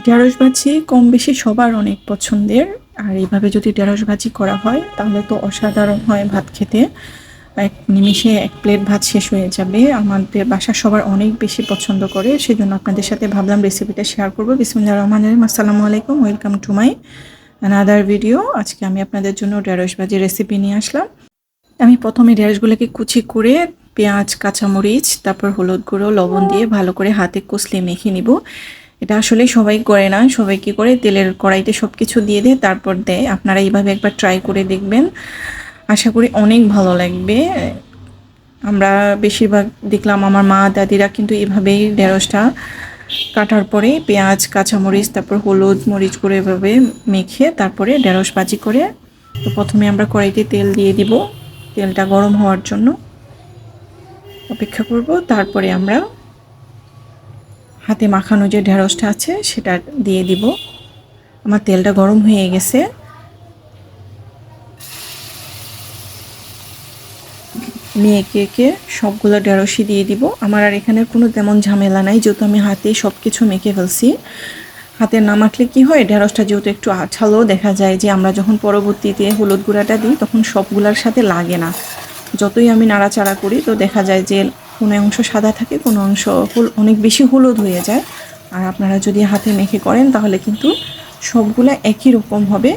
ঢেঁড়স ভাজি কম বেশি সবার অনেক পছন্দের। আর এইভাবে যদি ঢেঁড়স ভাজি করা হয় তাহলে তো অসাধারণ হয় ভাত খেতে। এক নিমিষে এক প্লেট ভাত শেষ হয়ে যাবে। আমাদের বাসার সবার অনেক বেশি পছন্দ করে, সেজন্য আপনাদের সাথে ভাবলাম রেসিপিটা শেয়ার করবো। বিসমিল্লাহির রহমানির রহিম। আসসালামু আলাইকুম, welcome to my another video. আজকে আমি আপনাদের জন্য ঢেঁড়স ভাজি রেসিপি নিয়ে আসলাম। আমি প্রথমে ঢেঁড়সগুলোকে কুচি করে পেঁয়াজ, কাঁচামরিচ, তারপর হলুদ গুঁড়ো, লবণ দিয়ে ভালো করে হাতে কষলে মেখে নিব। এটা আসলে সবাই করে না, সবাই কী করে তেলের কড়াইতে সব কিছু দিয়ে দেয় তারপর দেয়। আপনারা এইভাবে একবার ট্রাই করে দেখবেন, আশা করি অনেক ভালো লাগবে। আমরা বেশিরভাগ দেখলাম আমার মা দাদিরা কিন্তু এভাবেই ঢেঁড়সটা কাটার পরে পেঁয়াজ, কাঁচামরিচ, তারপর হলুদ মরিচ করে এভাবে মেখে তারপরে ঢেঁড়স ভাজি করে। তো প্রথমে আমরা কড়াইতে তেল দিয়ে দিব, তেলটা গরম হওয়ার জন্য অপেক্ষা করব। তারপরে আমরা হাতে মাখানো যে ঢেঁড়সটা আছে সেটা দিয়ে দিব। আমার তেলটা গরম হয়ে গেছে, আমি একে একে সবগুলো ঢেঁড়সই দিয়ে দিব। আমার আর এখানে কোনো তেমন ঝামেলা নাই, যেহেতু আমি হাতে সব কিছু মেখে ফেলছি। হাতে না মাখলে কি হয়, ঢেঁড়সটা যেহেতু একটু আঠালো দেখা যায় যে আমরা যখন পরবর্তীতে হলুদ গুঁড়াটা দিই তখন সবগুলোর সাথে লাগে না। যতই আমি নাড়াচাড়া করি তো দেখা যায় যে কোনো অংশ সাদা থাকে, কোনো অংশ অনেক বেশি হলুদ হয়ে যায়। আর আপনারা যদি হাতে মেখে করেন তাহলে কিন্তু সবগুলো একই রকম হবে।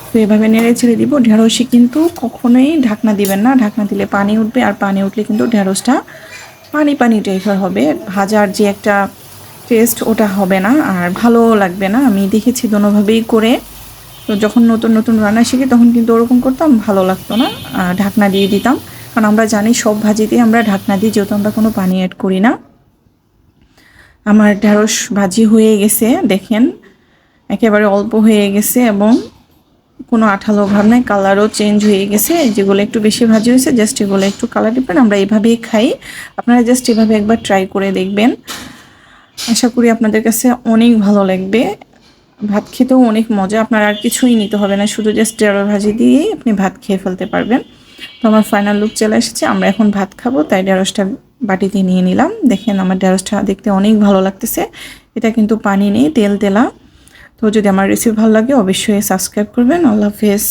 তো এভাবে নেড়ে ছেড়ে দিব। ঢেঁড়সে কিন্তু কখনোই ঢাকনা দিবেন না, ঢাকনা দিলে পানি উঠবে, আর পানি উঠলে কিন্তু ঢেঁড়সটা পানি পানি টাইপের হবে। ভাজার যে একটা টেস্ট ওটা হবে না, আর ভালো লাগবে না। আমি দেখেছি দোনোভাবেই করে। তো যখন নতুন নতুন রান্না শিখি তখন কিন্তু ওরকম করতাম, ভালো লাগতো না, ঢাকনা দিয়ে দিতাম। কারণ আমরা জানি সব ভাজিতেই আমরা ঢাকনা দিই, যেহেতু আমরা কোনো পানি অ্যাড করি না। আমার ঢেঁড়স ভাজি হয়ে গেছে, দেখেন একেবারে অল্প হয়ে গেছে এবং কোনো আঠালো ভাব নাই, কালারও চেঞ্জ হয়ে গেছে। যেগুলো একটু বেশি ভাজি হয়েছে জাস্ট এগুলো একটু কালার দিবেন। আমরা এইভাবেই খাই, আপনারা জাস্ট এভাবে একবার ট্রাই করে দেখবেন, আশা করি আপনাদের কাছে অনেক ভালো লাগবে। ভাত খেতেও অনেক মজা, আপনার আর কিছুই নিতে হবে না, শুধু জাস্ট ঢেঁড়স ভাজি দিয়েই আপনি ভাত খেয়ে ফেলতে পারবেন। তো আমার ফাইনাল লুক চলে এসেছে, আমরা এখন ভাত খাবো, তাই ঢেঁড়সটা বাটিতে নিয়ে নিলাম। দেখেন আমার ঢেঁড়সটা দেখতে অনেক ভালো লাগতেছে, এটা কিন্তু পানি নেই, তেল তেলা। তো যদি আমার রেসিপি ভালো লাগে অবশ্যই সাবস্ক্রাইব করবেন। আল্লাহ হাফেজ।